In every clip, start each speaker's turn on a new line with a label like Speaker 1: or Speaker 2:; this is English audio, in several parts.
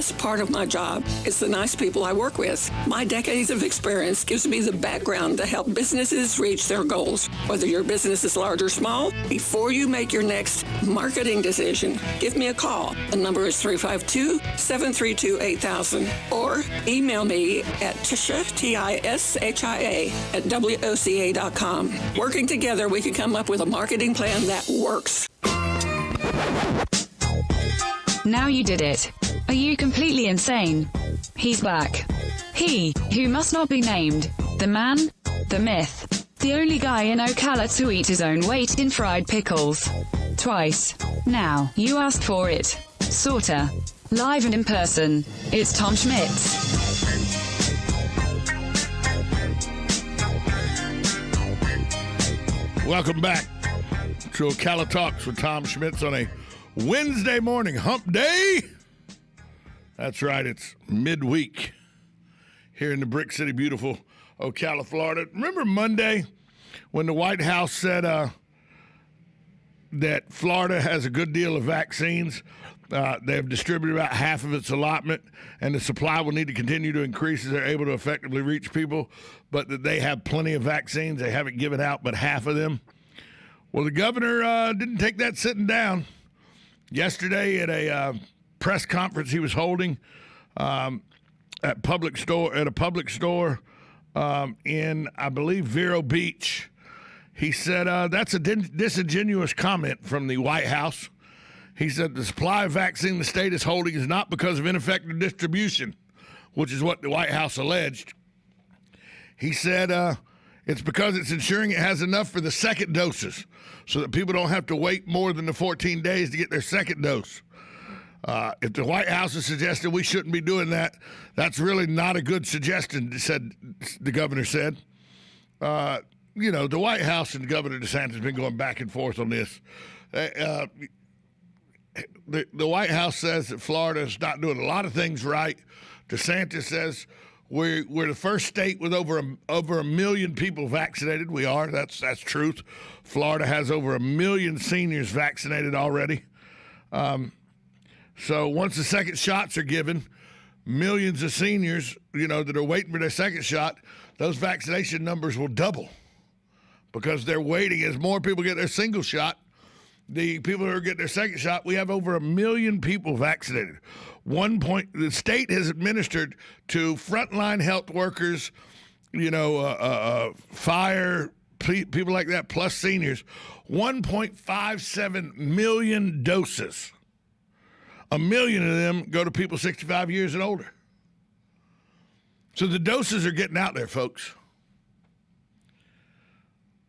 Speaker 1: best part of my job is the nice people I work with. My decades of experience gives me the background to help businesses reach their goals. Whether your business is large or small, before you make your next marketing decision, give me a call. The number is 352-732-8000 or email me at Tisha, T-I-S-H-I-A, at WOCA.com. Working together, we can come up with a marketing plan that works.
Speaker 2: Now you did it. Are you completely insane? He's back. He, who must not be named. The man, the myth. The only guy in Ocala to eat his own weight in fried pickles. Twice. Now, you asked for it. Sorta. Live and in person. It's Tom Schmitz.
Speaker 3: Welcome back to Ocala Talks with Tom Schmitz on a Wednesday morning hump day. That's right, it's midweek here in the Brick City, beautiful Ocala, Florida. Remember Monday when the White House said that Florida has a good deal of vaccines? They have distributed about half of its allotment, and the supply will need to continue to increase as they're able to effectively reach people, but that they have plenty of vaccines. They haven't given out but half of them. Well, the governor didn't take that sitting down. Yesterday at a press conference he was holding at a public store in, I believe, Vero Beach, he said that's a disingenuous comment from the White House. He said the supply of vaccine the state is holding is not because of ineffective distribution, which is what the White House alleged. He said it's because it's ensuring it has enough for the second doses so that people don't have to wait more than the 14 days to get their second dose. If the White House is suggesting we shouldn't be doing that, that's really not a good suggestion, said the governor said. The White House and Governor DeSantis have been going back and forth on this. The White House says that Florida is not doing a lot of things right. DeSantis says we're the first state with over a million people vaccinated. We are. That's truth. Florida has over 1 million seniors vaccinated already. So once the second shots are given, millions of seniors, that are waiting for their second shot, those vaccination numbers will double because they're waiting. As more people get their single shot, the people who are getting their second shot, we have over 1 million people vaccinated. The state has administered to frontline health workers, fire, people like that, plus seniors, 1.57 million doses. 1 million of them go to people 65 years and older. So the doses are getting out there, folks.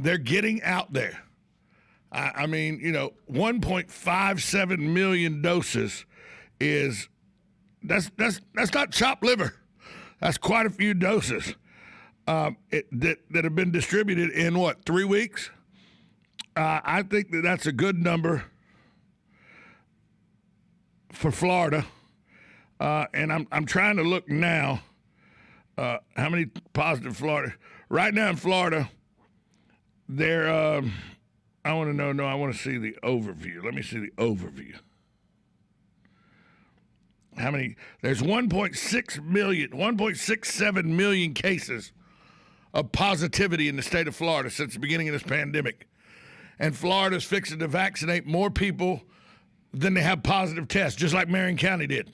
Speaker 3: They're getting out there. 1.57 million doses that's not chopped liver. That's quite a few doses that have been distributed in 3 weeks? I think that's a good number for Florida, and I'm trying to look now how many positive Florida. Right now in Florida, they're I want to know. No, I want to see the overview. Let me see the overview. How many? There's 1.67 million cases of positivity in the state of Florida since the beginning of this pandemic, and Florida's fixing to vaccinate more people than they have positive tests, just like Marion County did.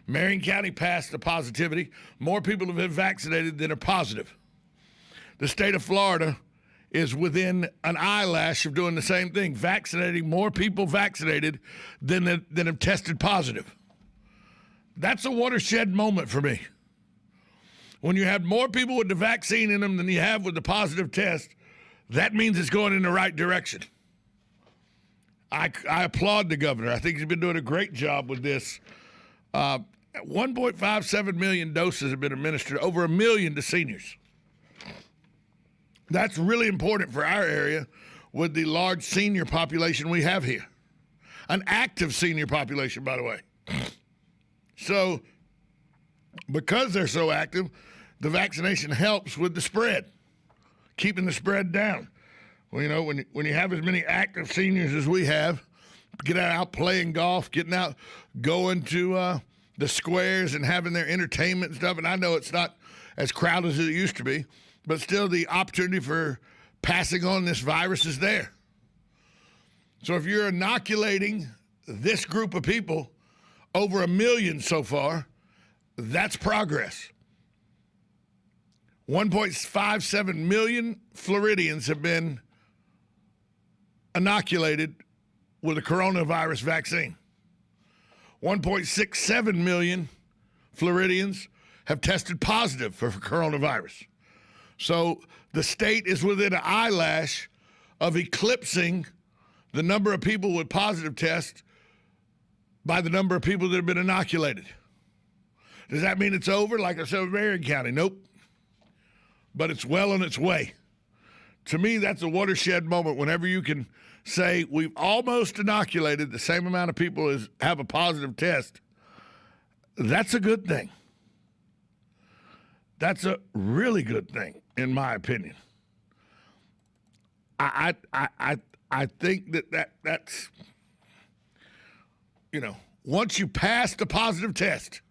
Speaker 3: Marion County passed the positivity. More people have been vaccinated than are positive. The state of Florida is within an eyelash of doing the same thing, vaccinating more people vaccinated than have tested positive. That's a watershed moment for me. When you have more people with the vaccine in them than you have with the positive test, that means it's going in the right direction. I applaud the governor. I think he's been doing a great job with this. 1.57 million doses have been administered, over 1 million to seniors. That's really important for our area with the large senior population we have here. An active senior population, by the way. So, because they're so active, the vaccination helps with the spread, keeping the spread down. Well, when you have as many active seniors as we have, get out playing golf, getting out, going to the squares and having their entertainment and stuff. And I know it's not as crowded as it used to be, but still the opportunity for passing on this virus is there. So if you're inoculating this group of people, over 1 million so far, that's progress. 1.57 million Floridians have been inoculated with a coronavirus vaccine. 1.67 million Floridians have tested positive for coronavirus. So the state is within an eyelash of eclipsing the number of people with positive tests by the number of people that have been inoculated. Does that mean it's over, like I said with Marion County? Nope. But it's well on its way. To me, that's a watershed moment whenever you can say we've almost inoculated the same amount of people as have a positive test. That's a good thing. That's a really good thing, in my opinion. I think that's, you know, once you pass the positive test,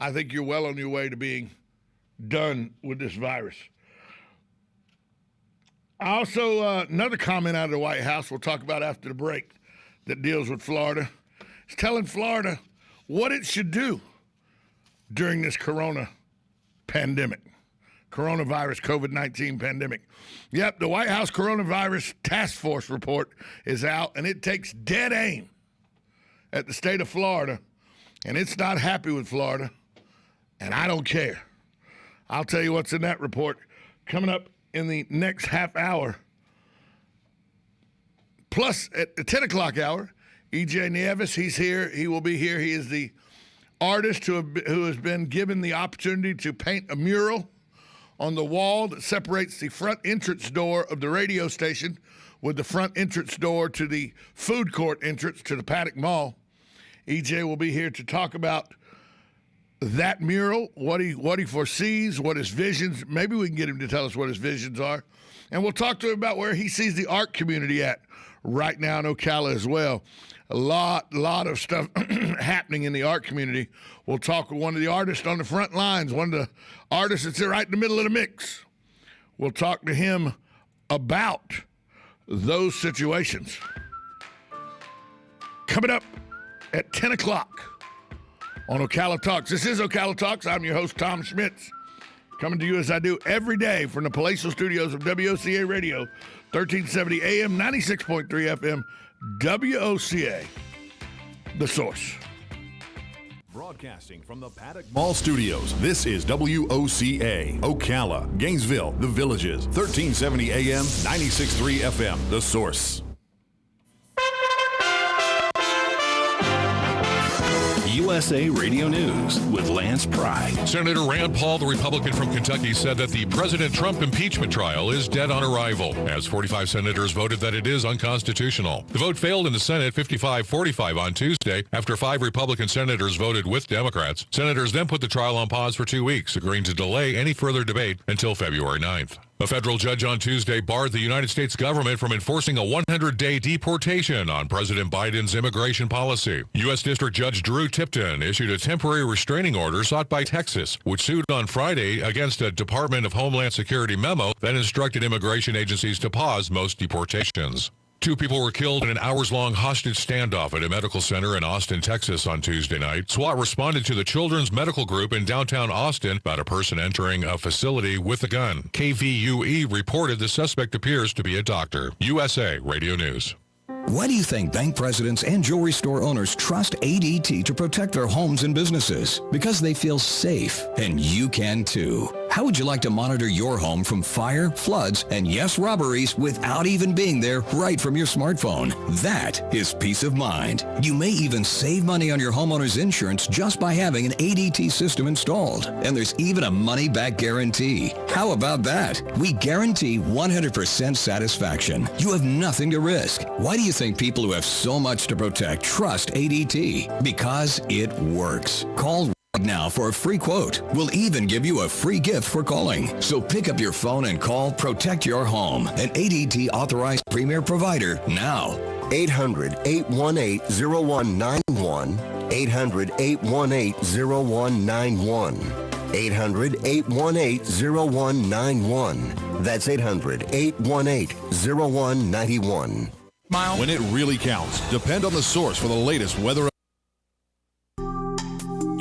Speaker 3: I think you're well on your way to being done with this virus. Also, another comment out of the White House we'll talk about after the break that deals with Florida. It's telling Florida what it should do during this coronavirus COVID-19 pandemic. Yep, the White House Coronavirus Task Force report is out, and it takes dead aim at the state of Florida, and it's not happy with Florida, and I don't care. I'll tell you what's in that report coming up in the next half hour. Plus, at the 10 o'clock hour, E.J. Nieves, he's here. He will be here. He is the artist who has been given the opportunity to paint a mural on the wall that separates the front entrance door of the radio station with the front entrance door to the food court entrance to the Paddock Mall. EJ will be here to talk about that mural, what he foresees, what his visions. Maybe we can get him to tell us what his visions are. And we'll talk to him about where he sees the art community at right now in Ocala as well. A lot of stuff happening in the art community. We'll talk with one of the artists on the front lines, one of the artists that's right in the middle of the mix. We'll talk to him about those situations. Coming up at 10 o'clock on Ocala Talks. This is Ocala Talks. I'm your host, Tom Schmitz, coming to you as I do every day from the palatial studios of WOCA Radio, 1370 AM, 96.3 FM, WOCA, The Source.
Speaker 4: Broadcasting from the Paddock Mall Studios, this is WOCA, Ocala, Gainesville, The Villages, 1370 AM, 96.3 FM, The Source.
Speaker 5: USA Radio News with Lance Pry.
Speaker 6: Senator Rand Paul, the Republican from Kentucky, said that the President Trump impeachment trial is dead on arrival, as 45 senators voted that it is unconstitutional. The vote failed in the Senate 55-45 on Tuesday after 5 Republican senators voted with Democrats. Senators then put the trial on pause for 2 weeks, agreeing to delay any further debate until February 9th. A federal judge on Tuesday barred the United States government from enforcing a 100-day deportation on President Biden's immigration policy. U.S. District Judge Drew Tipton issued a temporary restraining order sought by Texas, which sued on Friday against a Department of Homeland Security memo that instructed immigration agencies to pause most deportations. 2 people were killed in an hours-long hostage standoff at a medical center in Austin, Texas on Tuesday night. SWAT responded to the Children's Medical Group in downtown Austin about a person entering a facility with a gun. KVUE reported the suspect appears to be a doctor. USA Radio News.
Speaker 5: Why do you think bank presidents and jewelry store owners trust ADT to protect their homes and businesses? Because they feel safe, and you can too. How would you like to monitor your home from fire, floods, and yes, robberies without even being there right from your smartphone? That is peace of mind. You may even save money on your homeowner's insurance just by having an ADT system installed. And there's even a money-back guarantee. How about that? We guarantee 100% satisfaction. You have nothing to risk. Why do you think people who have so much to protect trust ADT? Because it works. Call now for a free quote. We'll even give you a free gift for calling. So pick up your phone and call Protect Your Home, an ADT authorized premier provider now.
Speaker 7: 800-818-0191. 800-818-0191. 800-818-0191. That's 800-818-0191.
Speaker 4: When it really counts, depend on the source for the latest weather.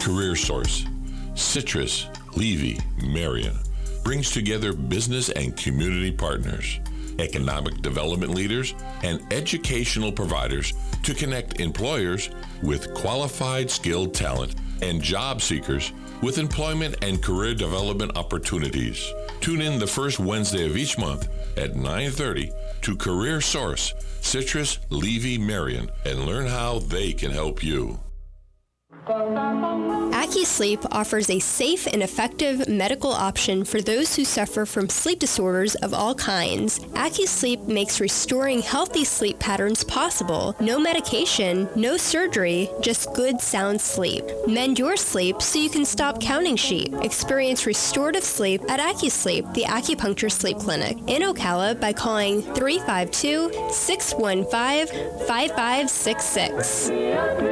Speaker 8: Career Source, Citrus, Levy, Marion brings together business and community partners, economic development leaders, and educational providers to connect employers with qualified, skilled talent and job seekers with employment and career development opportunities. Tune in the first Wednesday of each month at 9:30 to Career Source, Citrus, Levy, Marion, and learn how they can help you.
Speaker 9: AccuSleep offers a safe and effective medical option for those who suffer from sleep disorders of all kinds. AccuSleep makes restoring healthy sleep patterns possible. No medication, no surgery, just good sound sleep. Mend your sleep so you can stop counting sheep. Experience restorative sleep at AccuSleep, the acupuncture sleep clinic in Ocala by calling 352-615-5566.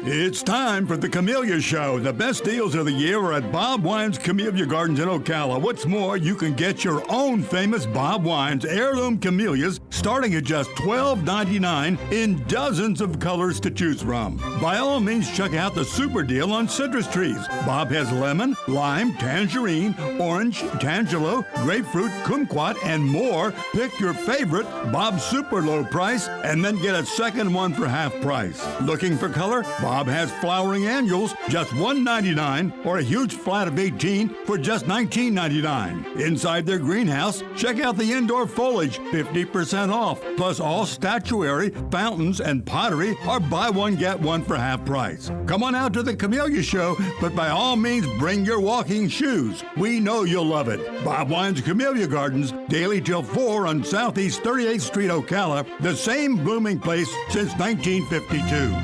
Speaker 10: It's time for the Camellia Show. The best deals of the year are at Bob Wine's Camellia Gardens in Ocala. What's more, you can get your own famous Bob Wine's heirloom camellias starting at just $12.99 in dozens of colors to choose from. By all means, check out the super deal on citrus trees. Bob has lemon, lime, tangerine, orange, tangelo, grapefruit, kumquat, and more. Pick your favorite Bob's super low price and then get a second one for half price. Looking for color? Bob has flowering annuals, just $1.99, or a huge flat of 18 for just $19.99. Inside their greenhouse, check out the indoor foliage, 50% off. Plus all statuary, fountains, and pottery are buy one, get one for half price. Come on out to the Camellia Show, but by all means, bring your walking shoes. We know you'll love it. Bob Wine's Camellia Gardens, daily till 4 on Southeast 38th Street, Ocala, the same blooming place since 1952.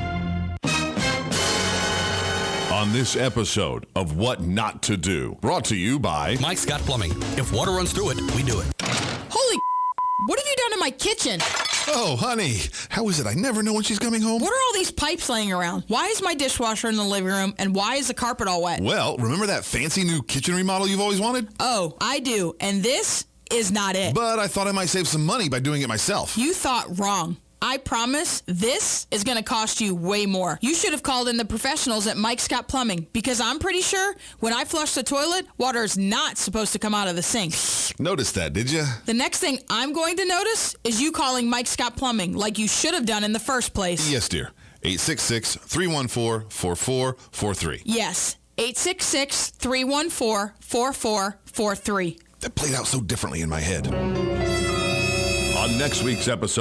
Speaker 4: On this episode of What Not to Do, brought to you by
Speaker 11: Mike Scott Plumbing. If water runs through it, we do it.
Speaker 12: Holy what have you done to my kitchen?
Speaker 13: Oh, honey, how is it? I never know when she's coming home.
Speaker 12: What are all these pipes laying around? Why is my dishwasher in the living room, and why is the carpet all wet?
Speaker 13: Well, remember that fancy new kitchen remodel you've always wanted?
Speaker 12: Oh, I do, and this is not it.
Speaker 13: But I thought I might save some money by doing it myself.
Speaker 12: You thought wrong. I promise this is going to cost you way more. You should have called in the professionals at Mike Scott Plumbing, because I'm pretty sure when I flush the toilet, water is not supposed to come out of the sink.
Speaker 13: Noticed that, did you?
Speaker 12: The next thing I'm going to notice is you calling Mike Scott Plumbing like you should have done in the first place.
Speaker 13: Yes, dear. 866-314-4443.
Speaker 12: Yes, 866-314-4443.
Speaker 13: That played out so differently in my head.
Speaker 4: on next week's episode.